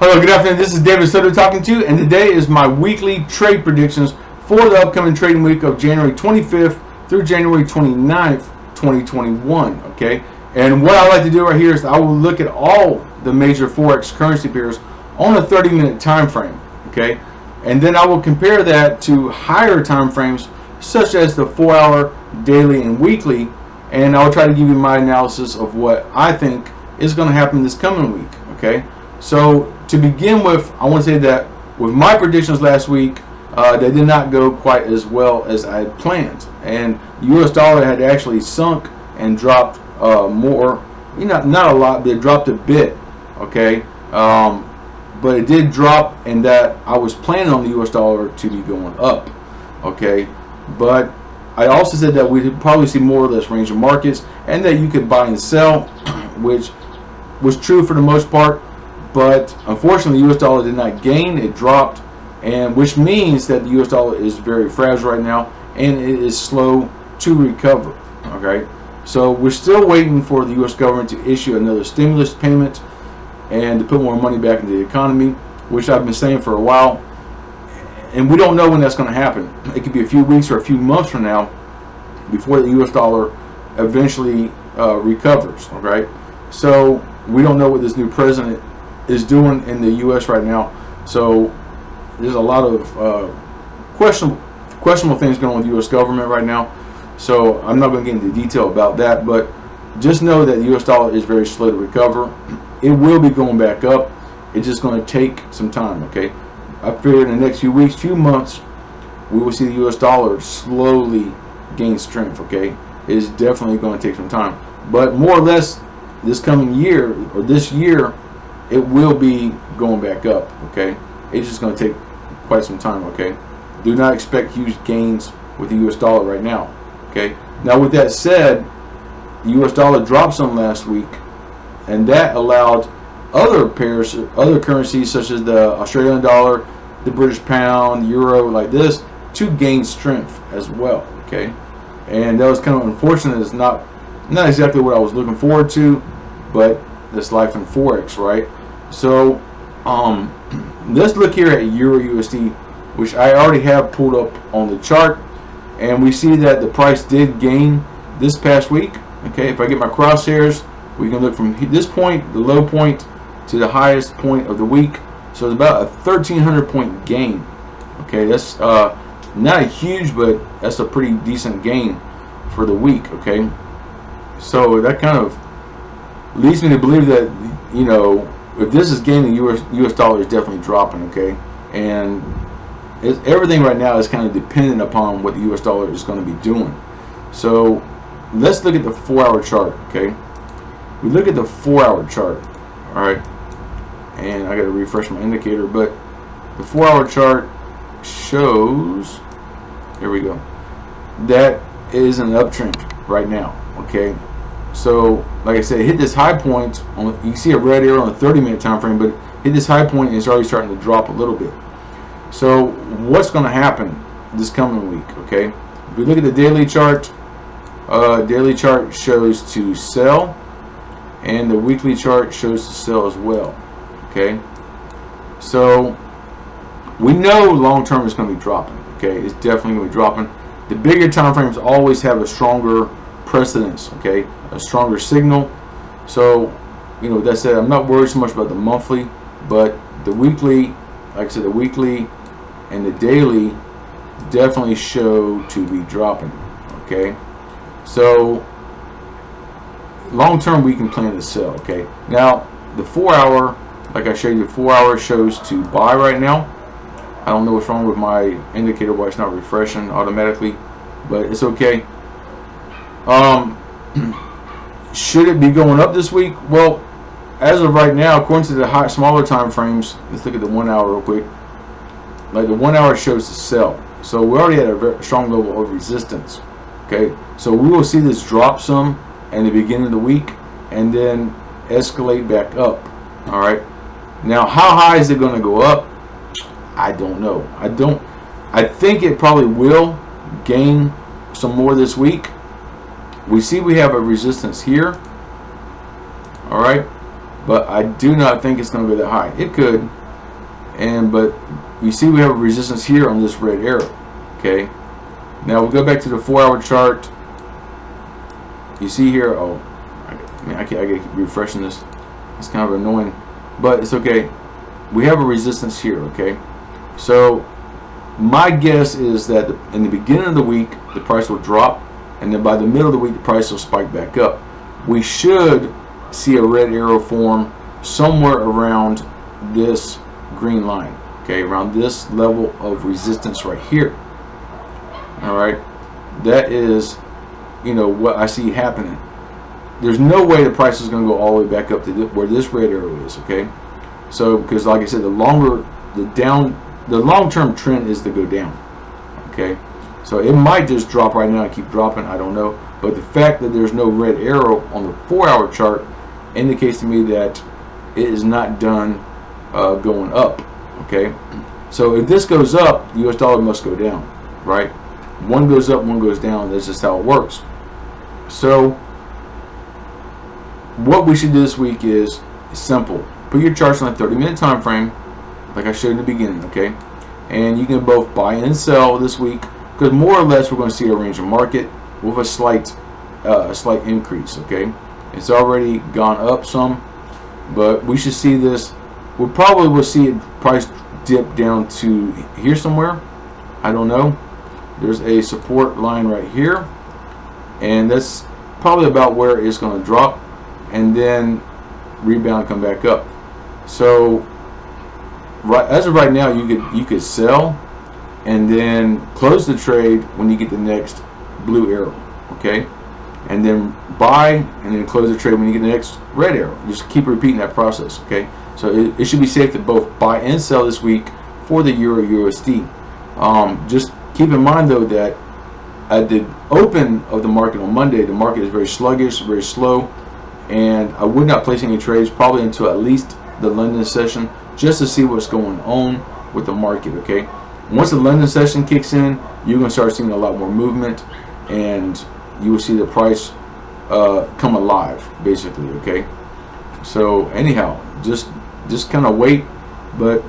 Hello, good afternoon. This is David Soto talking to you, and today is my weekly trade predictions for the upcoming trading week of January 25th through January 29th, 2021. Okay, and what I like to do right here is I will look at all the major forex currency pairs on a 30-minute time frame. Okay, and then I will compare that to higher time frames such as the 4-hour, daily, and weekly, and I'll try to give you my analysis of what I think is going to happen this coming week. Okay, so to begin with, I want to say that with my predictions last week, they did not go quite as well as I had planned, and the U.S. dollar had actually sunk and dropped more. Not a lot, but it dropped a bit. Okay, but it did drop, and that I was planning on the U.S. dollar to be going up. Okay, but I also said that we'd probably see more or less range of markets, and that you could buy and sell, which was true for the most part. But unfortunately, the U.S. dollar did not gain; it dropped, and which means that the U.S. dollar is very fragile right now, and it is slow to recover. Okay, so we're still waiting for the U.S. government to issue another stimulus payment and to put more money back into the economy, which I've been saying for a while. And we don't know when that's going to happen. It could be a few weeks or a few months from now before the U.S. dollar eventually recovers. Okay, so we don't know what this new president is doing in the U.S. right now. So there's a lot of questionable things going on with the U.S. government right now. So I'm not going to get into detail about that, but just know that the U.S. dollar is very slow to recover. It will be going back up. It's just going to take some time. Okay, I figure in the next few weeks, few months, we will see the U.S. dollar slowly gain strength. Okay, it is definitely going to take some time, but more or less this coming year or this year, it will be going back up. Okay, it's just going to take quite some time. Okay, do not expect huge gains with the U.S. dollar right now. Okay, now with that said, the U.S. dollar dropped some last week, and that allowed other pairs, other currencies such as the Australian dollar, the British pound, the euro, like this, to gain strength as well. Okay, and that was kind of unfortunate. It's not exactly what I was looking forward to, but that's life in forex, right? So let's look here at Euro USD, which I already have pulled up on the chart, and we see that the price did gain this past week. Okay, if I get my crosshairs, we can look from this point, the low point, to the highest point of the week. So it's about a 1,300 point gain. Okay, that's not huge, but that's a pretty decent gain for the week. Okay, so that kind of leads me to believe that, you know, if this is gaining, U.S. dollar is definitely dropping. Okay, and everything right now is kind of dependent upon what the U.S. dollar is going to be doing. So let's look at the 4-hour chart. Okay, we look at the 4-hour chart. All right, and I got to refresh my indicator, but the 4-hour chart shows, here we go, that is an uptrend right now. Okay, so like I said, it hit this high point on, you see a red arrow on the 30-minute time frame, but hit this high point and it's already starting to drop a little bit. So what's going to happen this coming week? Okay, if we look at the daily chart shows to sell, and the weekly chart shows to sell as well. Okay, so we know long term is going to be dropping. Okay, it's definitely going to be dropping. The bigger time frames always have a stronger precedence. Okay, a stronger signal. So, you know, that said, I'm not worried so much about the monthly, but the weekly, like I said, the weekly and the daily definitely show to be dropping. Okay, so long term we can plan to sell. Okay, now the 4-hour, like I showed you, 4-hour shows to buy right now. I don't know what's wrong with my indicator, why it's not refreshing automatically, but it's okay. Should it be going up this week? Well, as of right now, according to the smaller time frames, let's look at the 1 hour real quick. Like the 1 hour shows to sell, so we already had a very strong level of resistance. Okay, so we will see this drop some in the beginning of the week and then escalate back up. All right, now how high is it going to go up? I don't know. I think it probably will gain some more this week. We see we have a resistance here. All right, but I do not think it's going to go that high. It could, but you see we have a resistance here on this red arrow. Okay, now we'll go back to the 4-hour chart. You see here, oh, I gotta keep refreshing this. It's kind of annoying, but it's okay. We have a resistance here. Okay, so my guess is that in the beginning of the week the price will drop, and then by the middle of the week the price will spike back up. We should see a red arrow form somewhere around this green line, okay, around this level of resistance right here. All right, that is, what I see happening. There's no way the price is going to go all the way back up to where this red arrow is. Okay, so because like I said, the long-term trend is to go down. Okay, so it might just drop right now and keep dropping, I don't know, but the fact that there's no red arrow on the 4-hour chart indicates to me that it is not done going up. Okay, so if this goes up, the US dollar must go down, right? One goes up, one goes down. That's just how it works. So what we should do this week is simple. Put your charts on a 30-minute time frame, like I showed in the beginning, okay? And you can both buy and sell this week, because more or less we're going to see a range of market with a slight increase, okay? It's already gone up some, but we should see this. We probably will see it price dip down to here somewhere. I don't know. There's a support line right here, and that's probably about where it's going to drop, and then rebound, come back up. So as of right now, you could sell and then close the trade when you get the next blue arrow, okay, and then buy and then close the trade when you get the next red arrow. Just keep repeating that process, okay? So it should be safe to both buy and sell this week for the Euro USD. Just keep in mind though that at the open of the market on Monday, the market is very sluggish, very slow, and I would not place any trades probably until at least the London session, just to see what's going on with the market. Okay, once the London session kicks in, you're going to start seeing a lot more movement, and you will see the price come alive, basically. Okay, so anyhow, just kind of wait. But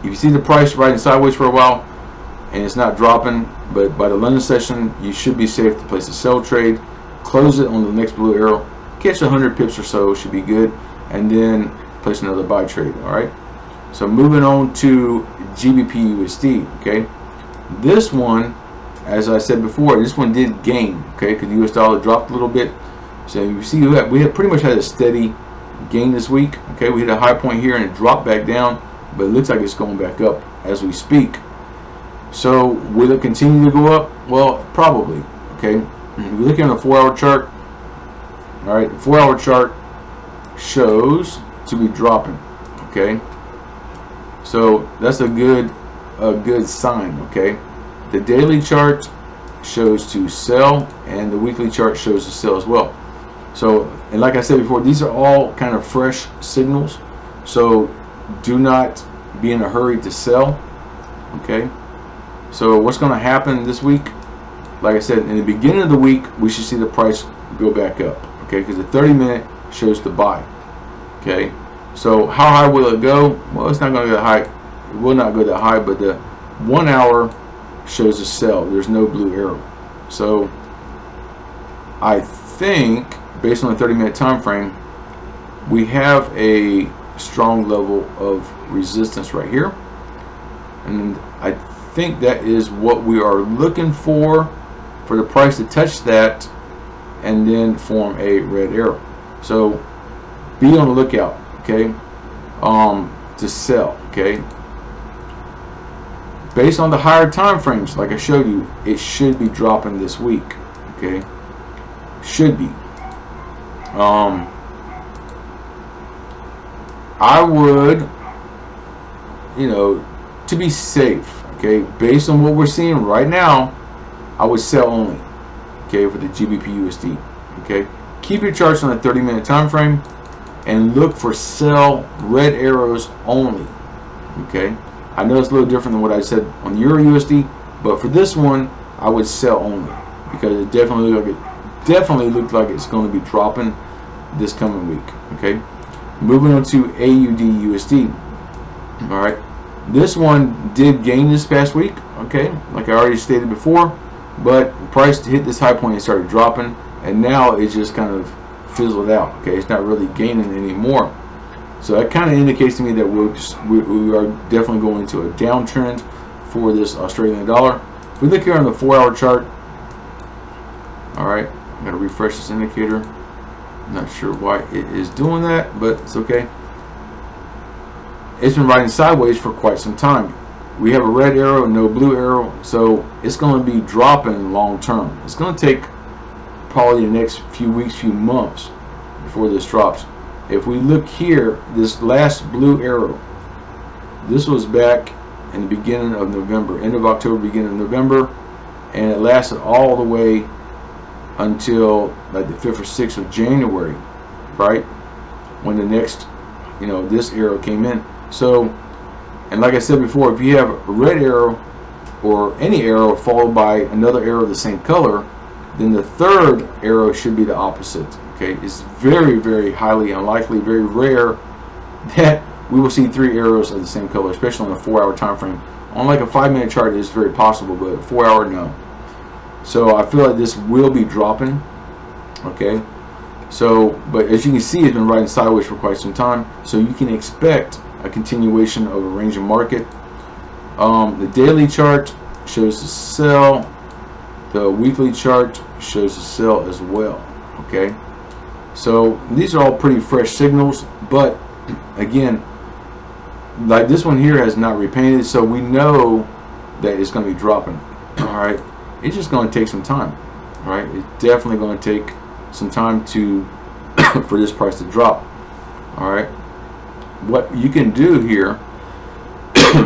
if you see the price riding sideways for a while and it's not dropping, but by the London session, you should be safe to place a sell trade, close it on the next blue arrow, catch 100 pips or so, should be good, and then place another buy trade. All right, so moving on to GBP USD. Okay, this one, as I said before, this one did gain, okay, because the US dollar dropped a little bit. So you see we have pretty much had a steady gain this week. Okay, we hit a high point here and it dropped back down, but it looks like it's going back up as we speak. So will it continue to go up? Well, probably. Okay, we're looking at a 4-hour chart. All right, the 4-hour chart shows to be dropping. Okay, so that's a good sign. Okay, the daily chart shows to sell, and the weekly chart shows to sell as well. So, and like I said before, these are all kind of fresh signals, so do not be in a hurry to sell. Okay, so what's going to happen this week? Like I said, in the beginning of the week, we should see the price go back up. Okay, because the 30-minute shows to buy. Okay, so how high will it go? Well, it's not going to go that high. It will not go that high, but the 1 hour shows to sell. There's no blue arrow. So I think, based on the 30-minute time frame, we have a strong level of resistance right here, and I think that is what we are looking for the price to touch that and then form a red arrow. So be on the lookout, okay, to sell. Okay, based on the higher time frames, like I showed you, it should be dropping this week. Okay, should be. I would, to be safe, okay, based on what we're seeing right now, I would sell only, okay, for the GBP USD. Okay, keep your charts on a 30-minute time frame and look for sell red arrows only. Okay, I know it's a little different than what I said on Euro USD, but for this one, I would sell only because it definitely looked like it's going to be dropping this coming week. Okay, Moving on to AUD USD. All right, this one did gain this past week. Okay, like I already stated before, but price hit this high point and started dropping, and now it just kind of fizzled out. Okay, it's not really gaining anymore. So that kind of indicates to me that we are definitely going into a downtrend for this Australian dollar. If we look here on the 4-hour chart, all right, I'm going to refresh this indicator. I'm not sure why it is doing that, but it's okay. It's been riding sideways for quite some time. We have a red arrow and no blue arrow, so it's going to be dropping long term. It's going to take probably the next few weeks, few months before this drops. If we look here, this last blue arrow, this was back in the beginning of November, end of October, beginning of November, and it lasted all the way until like the 5th or 6th of January, right? When the next, this arrow came in. So, and like I said before, if you have a red arrow or any arrow followed by another arrow of the same color, then the third arrow should be the opposite. Okay, it's very, very highly unlikely, very rare that we will see 3 arrows of the same color, especially on a 4-hour time frame. On like a 5-minute chart, it's very possible, but a 4-hour, no. So I feel like this will be dropping. Okay, so but as you can see, it's been riding sideways for quite some time, so you can expect a continuation of a ranging market. The daily chart shows the sell. The weekly chart shows the sell as well. Okay, so these are all pretty fresh signals, but again, like this one here has not repainted, so we know that it's going to be dropping. All right, it's just going to take some time. All right, it's definitely going to take some time to for this price to drop. All right, what you can do here,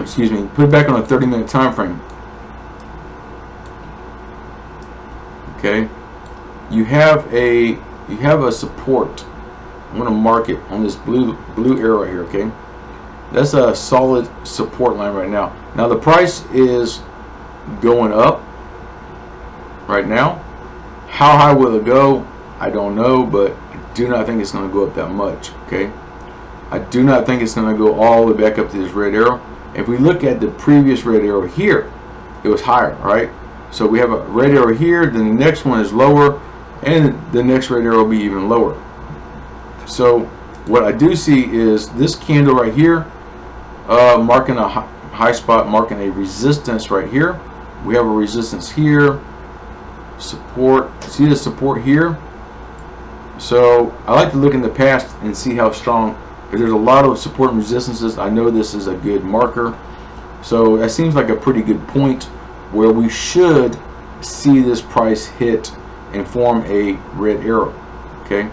excuse me, put it back on a 30-minute time frame. Okay, you have a support. I'm going to mark it on this blue arrow here. Okay, that's a solid support line right now. Now the price is going up right now. How high will it go? I don't know, but I do not think it's going to go up that much. Okay, I do not think it's going to go all the way back up to this red arrow. If we look at the previous red arrow here, it was higher, right? So we have a red arrow here, then the next one is lower, and the next red arrow will be even lower. So what I do see is this candle right here, marking a high spot, marking a resistance right here. We have a resistance here, support. See the support here? So I like to look in the past and see how strong. If there's a lot of support and resistances, I know this is a good marker. So that seems like a pretty good point where we should see this price hit and form a red arrow. Okay,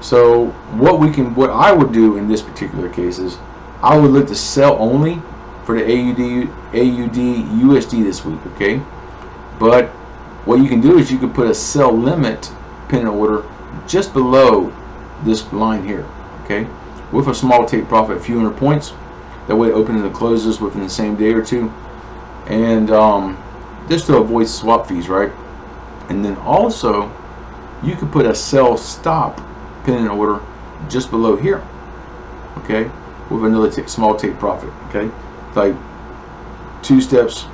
so what I would do in this particular case is I would look to sell only for the AUD USD this week. Okay, but what you can do is you can put a sell limit pennant order just below this line here. Okay, with a small take profit, a few hundred points. That way it opens and closes within the same day or two, and just to avoid swap fees, right? And then also you could put a sell stop pennant order just below here. Okay, with another small take profit. Okay, like 2 steps,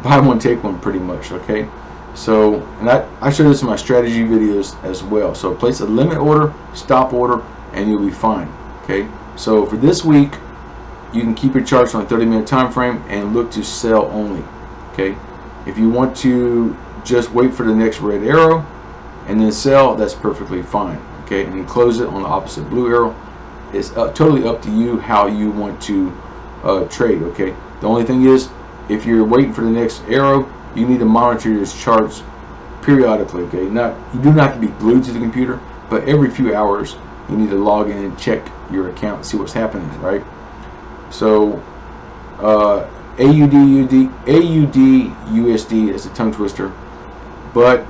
buy one take one pretty much. Okay, so and I show this in my strategy videos as well. So place a limit order, stop order, and you'll be fine. Okay, so for this week you can keep your charts on a 30-minute time frame and look to sell only. Okay, if you want to just wait for the next red arrow and then sell, that's perfectly fine. Okay, and then close it on the opposite blue arrow. It's totally up to you how you want to trade. Okay, the only thing is, if you're waiting for the next arrow, you need to monitor your charts periodically. Okay, you do not have to be glued to the computer, but every few hours you need to log in and check your account and see what's happening, right? So AUD USD is a tongue twister, but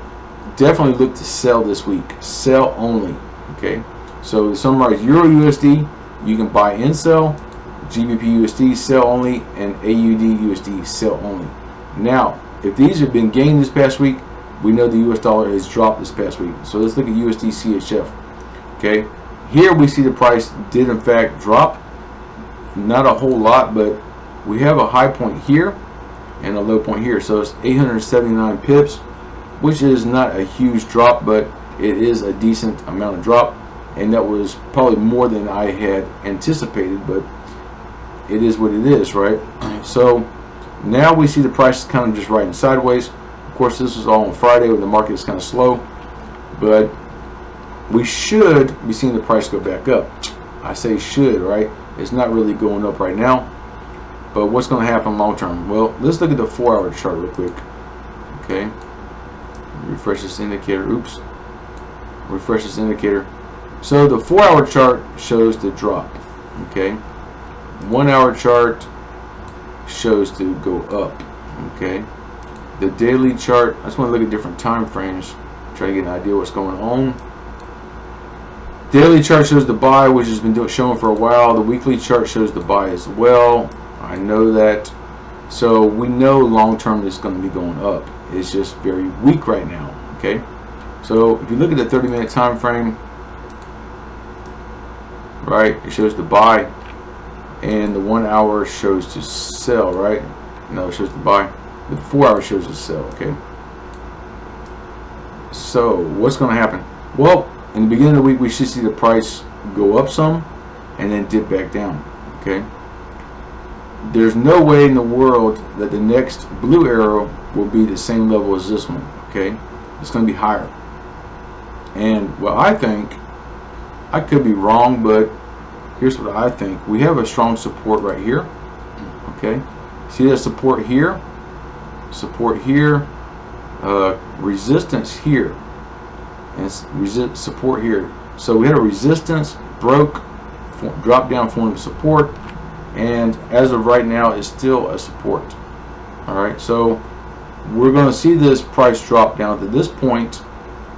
definitely look to sell this week. Sell only. Okay, so to summarize, Euro USD you can buy and sell, GBP USD sell only, and AUD USD sell only. Now if these have been gained this past week, we know the US dollar has dropped this past week. So let's look at USD CHF. Okay, here we see the price did in fact drop, not a whole lot, but we have a high point here and a low point here, so it's 879 pips, which is not a huge drop, but it is a decent amount of drop, and that was probably more than I had anticipated, but it is what it is, right? So now we see the price kind of just riding sideways. Of course, this was all on Friday when the market is kind of slow, but we should be seeing the price go back up. I say should, right? It's not really going up right now, but what's going to happen long term? Well, let's look at the 4-hour chart real quick. Okay, refresh this indicator. Oops, refresh this indicator. So the 4-hour chart shows the drop. Okay, 1-hour chart shows to go up. Okay, the daily chart, I just want to look at different time frames, try to get an idea what's going on. Daily chart shows the buy, which has been showing for a while. The weekly chart shows the buy as well. I know that. So we know long term is going to be going up. It's just very weak right now. Okay, so if you look at the 30-minute time frame, right, it shows the buy, and the 1 hour shows to sell, right? No, it shows the buy, but the 4 hour shows to sell. Okay, so what's going to happen? Well, in the beginning of the week, we should see the price go up some and then dip back down. Okay, there's no way in the world that the next blue arrow will be the same level as this one. Okay, it's going to be higher, and well, I think, I could be wrong, but here's what I think. We have a strong support right here. Okay, see that support here, resistance here, and support here. So we had a resistance, broke, dropped down, formed support, and as of right now it's still a support. All right, so we're going to see this price drop down to this point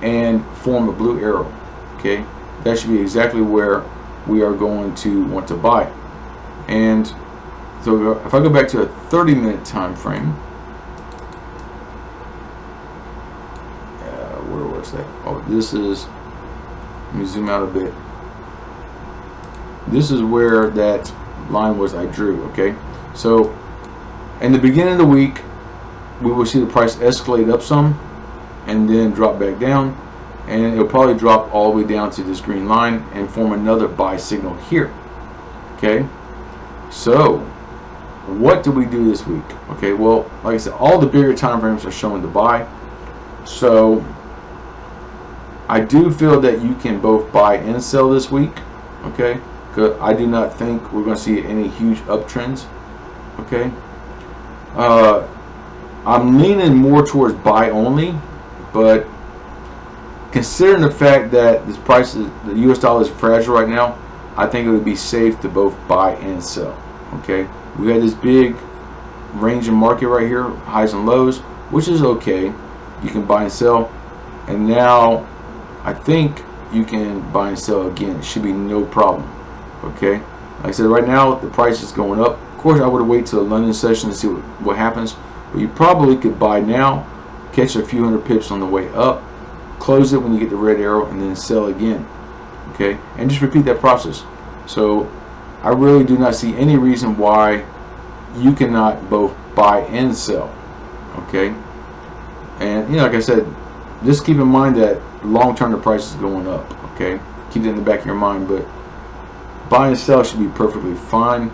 and form a blue arrow. Okay, that should be exactly where we are going to want to buy. And so if I go back to a 30-minute time frame, where was that? Oh, this is, let me zoom out a bit. This is where that line was I drew. Okay, so in the beginning of the week, we will see the price escalate up some and then drop back down, and it'll probably drop all the way down to this green line and form another buy signal here. Okay, so what do we do this week? Okay, well, like I said, all the bigger time frames are showing the buy, so I do feel that you can both buy and sell this week. Okay, because I do not think we're going to see any huge uptrends. Okay, I'm leaning more towards buy only, but considering the fact that this price is, the US dollar is fragile right now, I think it would be safe to both buy and sell. Okay, we had this big range in market right here, highs and lows, which is okay. You can buy and sell, and now I think you can buy and sell again. It should be no problem. Okay, like I said, right now the price is going up. Of course, I would wait till the London session to see what happens, but you probably could buy now, catch a few hundred pips on the way up, close it when you get the red arrow, and then sell again. Okay, and just repeat that process. So I really do not see any reason why you cannot both buy and sell. Okay, and like I said, just keep in mind that long term the price is going up. Okay, keep it in the back of your mind, but buy and sell should be perfectly fine.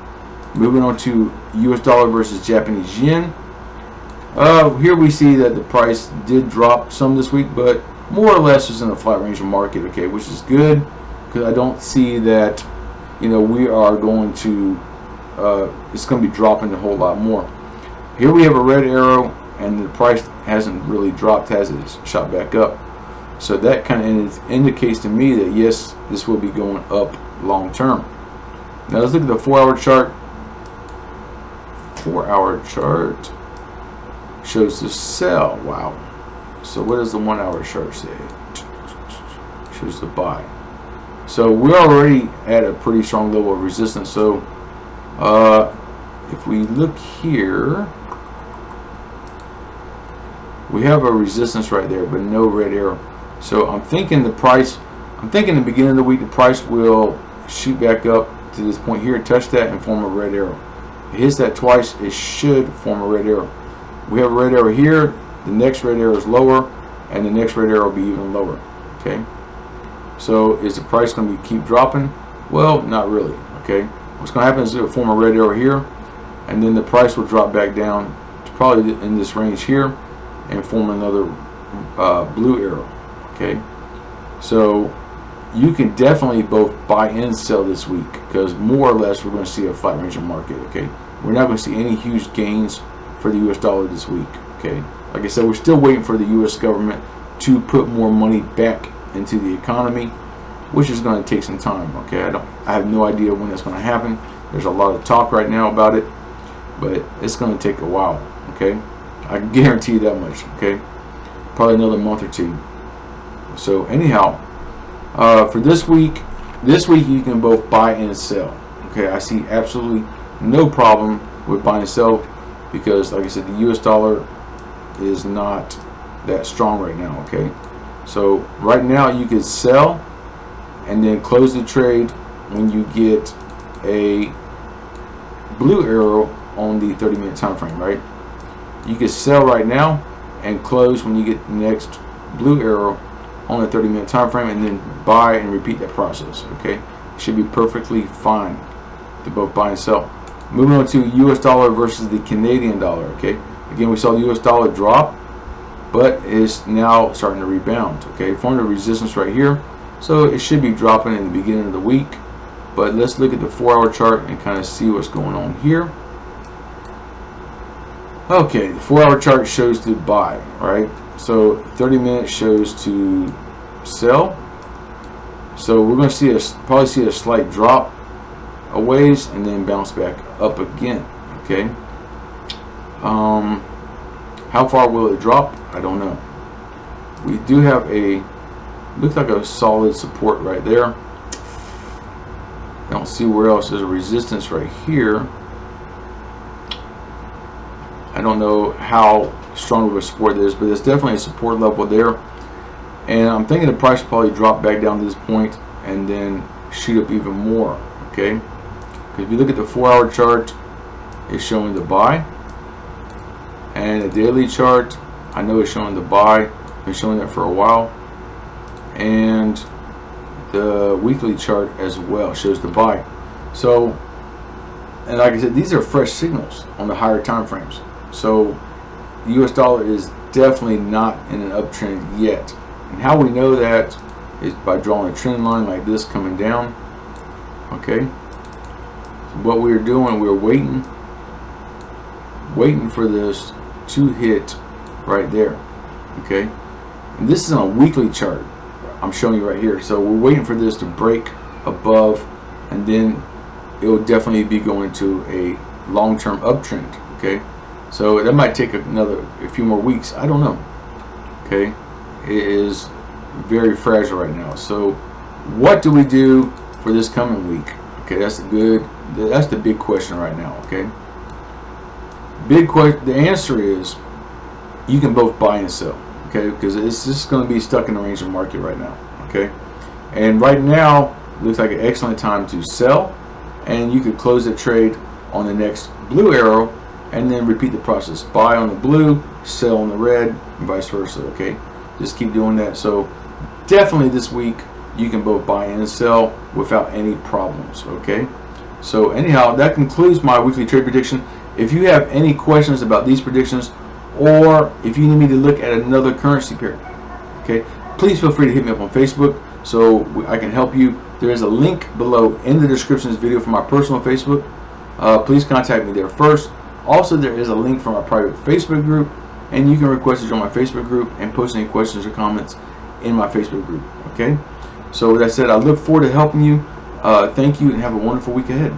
Moving on to US dollar versus Japanese yen. Here we see that the price did drop some this week, but more or less is in a flat range of market. Okay, which is good, because I don't see that we are going to it's going to be dropping a whole lot more. Here we have a red arrow, and the price hasn't really dropped, has it? It's shot back up. So that kind of indicates to me that yes, this will be going up long term. Now let's look at the 4-hour chart. 4-hour chart shows the sell. Wow. So what does the 1-hour chart say? Shows the buy. So we're already at a pretty strong level of resistance. So if we look here, we have a resistance right there, but no red arrow. So I'm thinking the price, I'm thinking in the beginning of the week the price will shoot back up to this point here, touch that, and form a red arrow. If it hits that twice, it should form a red arrow. We have a red arrow here, the next red arrow is lower, and the next red arrow will be even lower. Okay, so is the price going to keep dropping? Well, not really. Okay, what's going to happen is it will form a red arrow here, and then the price will drop back down to probably in this range here and form another blue arrow. Okay, so you can definitely both buy and sell this week, because more or less we're going to see a flat range of market. Okay, we're not going to see any huge gains for the US dollar this week. Okay, like I said, we're still waiting for the US government to put more money back into the economy, which is going to take some time. Okay, I have no idea when that's going to happen. There's a lot of talk right now about it, but it's going to take a while. Okay, I can guarantee you that much. Okay, probably another month or two. So anyhow, for this week you can both buy and sell. Okay, I see absolutely no problem with buy and sell, because like I said, the US dollar is not that strong right now. Okay, so right now you could sell and then close the trade when you get a blue arrow on the 30-minute time frame. Right, you can sell right now and close when you get the next blue arrow on the 30-minute time frame, and then buy and repeat that process. Okay, should be perfectly fine to both buy and sell. Moving on to US dollar versus the Canadian dollar. Okay, again, we saw the US dollar drop, but it's now starting to rebound. Okay, formed a resistance right here, so it should be dropping in the beginning of the week. But let's look at the 4-hour chart and kind of see what's going on here. Okay, the 4-hour chart shows to buy, right? So 30 minutes shows to sell. So we're going to probably see a slight drop a ways and then bounce back up again. Okay. How far will it drop? I don't know. We do have looks like a solid support right there. I don't see where else. There's a resistance right here. I don't know how strong of a support there is, but there's definitely a support level there. And I'm thinking the price will probably drop back down to this point and then shoot up even more. Okay, if you look at the 4-hour chart, it's showing the buy, and the daily chart, I know it's showing the buy. Been showing that for a while, and the weekly chart as well shows the buy. So, and like I said, these are fresh signals on the higher time frames. So the US dollar is definitely not in an uptrend yet. And how we know that is by drawing a trend line like this coming down. Okay, so what we're doing, we're waiting for this to hit right there. Okay, and this is on a weekly chart I'm showing you right here. So we're waiting for this to break above, and then it will definitely be going to a long-term uptrend. Okay, so that might take a few more weeks. I don't know. Okay, it is very fragile right now. So what do we do for this coming week? Okay, that's the big question right now. Okay, the answer is you can both buy and sell. Okay, because it's just going to be stuck in a range of market right now. Okay, and right now looks like an excellent time to sell, and you could close the trade on the next blue arrow and then repeat the process. Buy on the blue, sell on the red, and vice versa. Okay, just keep doing that. So definitely this week you can both buy and sell without any problems. Okay, so anyhow, that concludes my weekly trade prediction. If you have any questions about these predictions, or if you need me to look at another currency pair, okay, please feel free to hit me up on Facebook so I can help you. There is a link below in the description of this video for my personal Facebook. Please contact me there first. Also, there is a link for my private Facebook group, and you can request to join my Facebook group and post any questions or comments in my Facebook group. Okay, so with that said, I look forward to helping you. Thank you, and have a wonderful week ahead.